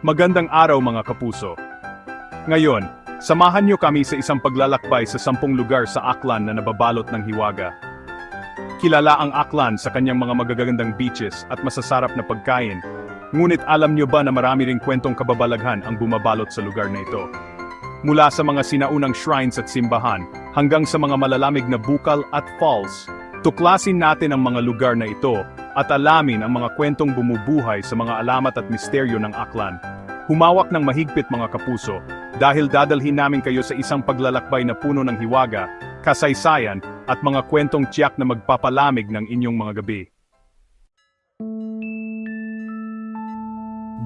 Magandang araw mga kapuso. Ngayon, samahan niyo kami sa isang paglalakbay sa 10 lugar sa Aklan na nababalot ng hiwaga. Kilala ang Aklan sa kanyang mga magagandang beaches at masasarap na pagkain, ngunit alam niyo ba na marami ring kwentong kababalaghan ang bumabalot sa lugar na ito? Mula sa mga sinaunang shrines at simbahan, hanggang sa mga malalamig na bukal at falls, tuklasin natin ang mga lugar na ito at alamin ang mga kwentong bumubuhay sa mga alamat at misteryo ng Aklan. Humawak ng mahigpit mga kapuso, dahil dadalhin namin kayo sa isang paglalakbay na puno ng hiwaga, kasaysayan, at mga kwentong tiyak na magpapalamig ng inyong mga gabi.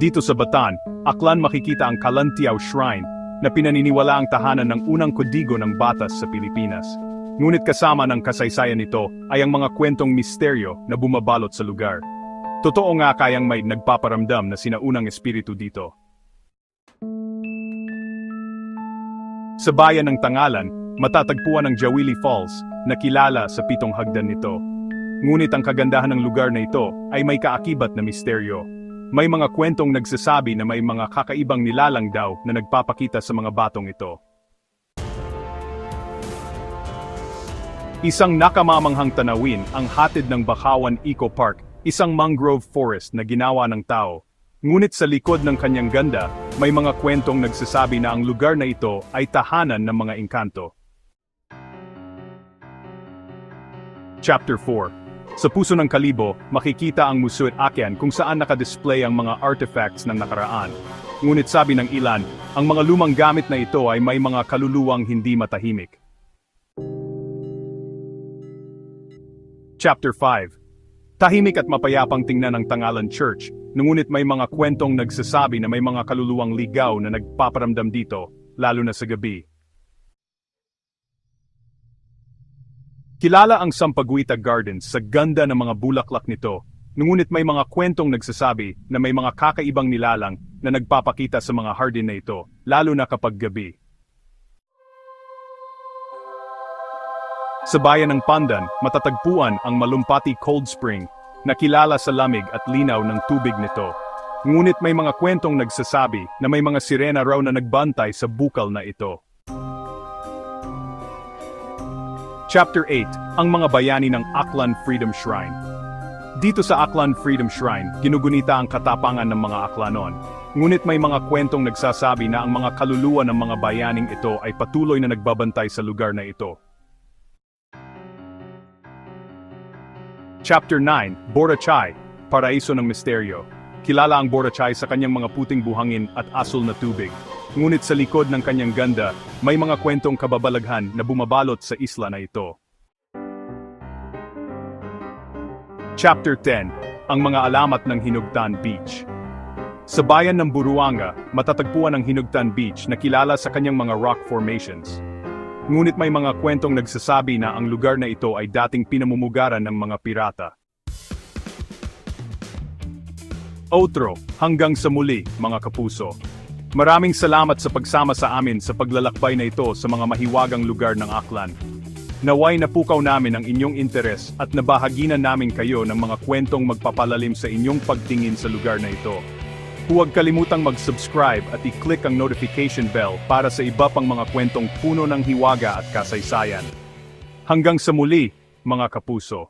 Dito sa Batan, Aklan makikita ang Kalantiaw Shrine, na pinaniniwala ang tahanan ng unang kodigo ng batas sa Pilipinas. Ngunit kasama ng kasaysayan nito ay ang mga kwentong misteryo na bumabalot sa lugar. Totoo nga kayang may nagpaparamdam na sinaunang espiritu dito. Sa bayan ng Tangalan, matatagpuan ang Jawili Falls, na kilala sa 7 hagdan nito. Ngunit ang kagandahan ng lugar na ito ay may kaakibat na misteryo. May mga kwentong nagsasabi na may mga kakaibang nilalang daw na nagpapakita sa mga batong ito. Isang nakamamanghang tanawin ang hatid ng Bakawan Eco Park, isang mangrove forest na ginawa ng tao. Ngunit sa likod ng kanyang ganda, may mga kwentong nagsasabi na ang lugar na ito ay tahanan ng mga engkanto. Chapter 4. Sa puso ng Kalibo, makikita ang Musuet Akyan kung saan nakadisplay ang mga artifacts ng nakaraan. Ngunit sabi ng ilan, ang mga lumang gamit na ito ay may mga kaluluwang hindi matahimik. Chapter 5. Tahimik at mapayapang tingnan ng Tangalan Church, ngunit may mga kwentong nagsasabi na may mga kaluluwang ligaw na nagpaparamdam dito, lalo na sa gabi. Kilala ang Sampaguita Gardens sa ganda ng mga bulaklak nito, ngunit may mga kwentong nagsasabi na may mga kakaibang nilalang na nagpapakita sa mga hardin na ito, lalo na kapag gabi. Sa bayan ng Pandan, matatagpuan ang Malumpati Cold Spring, na kilala sa lamig at linaw ng tubig nito. Ngunit may mga kwentong nagsasabi na may mga sirena raw na nagbantay sa bukal na ito. Chapter 8. Ang mga bayani ng Aklan Freedom Shrine. Dito sa Aklan Freedom Shrine, ginugunita ang katapangan ng mga Aklanon. Ngunit may mga kwentong nagsasabi na ang mga kaluluwa ng mga bayaning ito ay patuloy na nagbabantay sa lugar na ito. Chapter 9. Boracay, Paraiso ng Misteryo. Kilala ang Boracay sa kanyang mga puting buhangin at asul na tubig. Ngunit sa likod ng kanyang ganda, may mga kwentong kababalaghan na bumabalot sa isla na ito. Chapter 10. Ang mga alamat ng Hinugtan Beach. Sa bayan ng Buruanga, matatagpuan ang Hinugtan Beach na kilala sa kanyang mga rock formations. Ngunit may mga kwentong nagsasabi na ang lugar na ito ay dating pinamumugaran ng mga pirata. Outro, hanggang sa muli, mga kapuso. Maraming salamat sa pagsama sa amin sa paglalakbay na ito sa mga mahiwagang lugar ng Aklan. Naway napukaw namin ang inyong interes at nabahaginan namin kayo ng mga kwentong magpapalalim sa inyong pagtingin sa lugar na ito. Huwag kalimutang mag-subscribe at i-click ang notification bell para sa iba pang mga kwentong puno ng hiwaga at kasaysayan. Hanggang sa muli, mga kapuso.